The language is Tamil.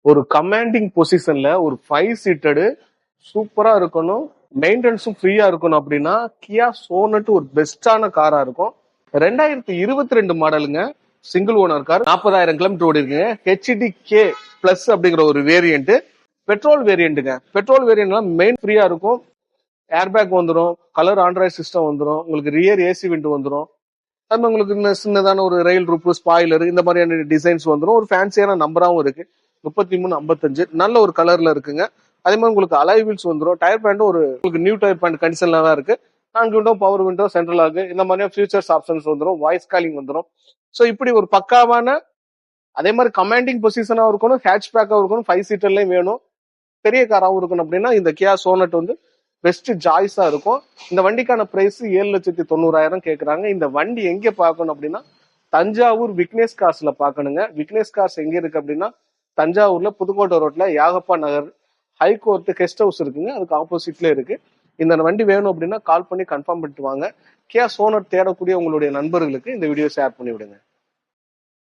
ஒரு கமாண்டிங் பொசிஷன்ல ஒரு 5 சீட்டடு சூப்பரா இருக்கணும், மெயின்டெனன்ஸும் ஃப்ரீயா இருக்கணும் அப்படின்னா கியா சோனட் ஒரு பெஸ்டான காரா இருக்கும். 2022 மாடலுங்க, சிங்கிள் ஓனர் கார், 40,000 கிலோமீட்டர் ஓடி இருக்குங்க. ஹெச்டி கே பிளஸ் அப்படிங்கிற ஒரு வேரியன்ட், பெட்ரோல் வேரியன்ட்டுங்க. பெட்ரோல் வேரியன்ட்லாம் மெயின் ஃப்ரீயா இருக்கும். ஏர்பேக் வந்துடும், கலர் ஆண்ட்ராய்ட் சிஸ்டம் வந்துடும், உங்களுக்கு ரியர் ஏசி விண்டு வந்துடும். அது மாதிரி உங்களுக்கு இந்த சின்னதான ஒரு ரயில் ரூப், ஸ்பாயிலர், இந்த மாதிரியான டிசைன்ஸ் வந்துடும். ஒரு ஃபேன்சியான நம்பராகவும் இருக்கு, 3355, நல்ல ஒரு கலர்ல இருக்குங்க. அதே மாதிரி உங்களுக்கு அலாய் வீல்ஸ் வந்துடும். டயர் பேண்டும் ஒரு உங்களுக்கு நியூ டயர் பேண்ட் கண்டிஷன்ல தான் இருக்கு. நான்கு window, power window, central lock, இந்த மாதிரியான ஃபியூச்சர்ஸ் ஆப்ஷன்ஸ் வந்துடும். வாய்ஸ் காலிங் வந்துடும். ஸோ இப்படி ஒரு பக்காவான, அதே மாதிரி கமாண்டிங் பொசிஷனாகவும் இருக்கணும், ஹேட்ச் பேக்காகவும் இருக்கணும், 5 சீட்டர்லையும் வேணும், பெரிய காராகவும் இருக்கணும் அப்படின்னா இந்த கியா சோனட் வந்து பெஸ்ட் சாய்ஸா இருக்கும். இந்த வண்டிக்கான பிரைஸ் 7,90,000 கேட்குறாங்க. இந்த வண்டி எங்க பார்க்கணும் அப்படின்னா தஞ்சாவூர் விக்னேஷ் கார்ஸ்ல பார்க்கணுங்க. விக்னேஷ் கார்ஸ் எங்க இருக்கு அப்படின்னா தஞ்சாவூர்ல புதுக்கோட்டை ரோட்ல யாகப்பா நகர் ஹைகோர்ட் கெஸ்ட் ஹவுஸ் இருக்குங்க, அதுக்கு ஆப்போசிட்ல இருக்கு. இந்த வண்டி வேணும் அப்படின்னா கால் பண்ணி கன்ஃபார்ம் பண்ணிட்டு வாங்க. கியா சோனட் தேடக்கூடிய உங்களுடைய நண்பர்களுக்கு இந்த வீடியோ ஷேர் பண்ணி விடுங்க.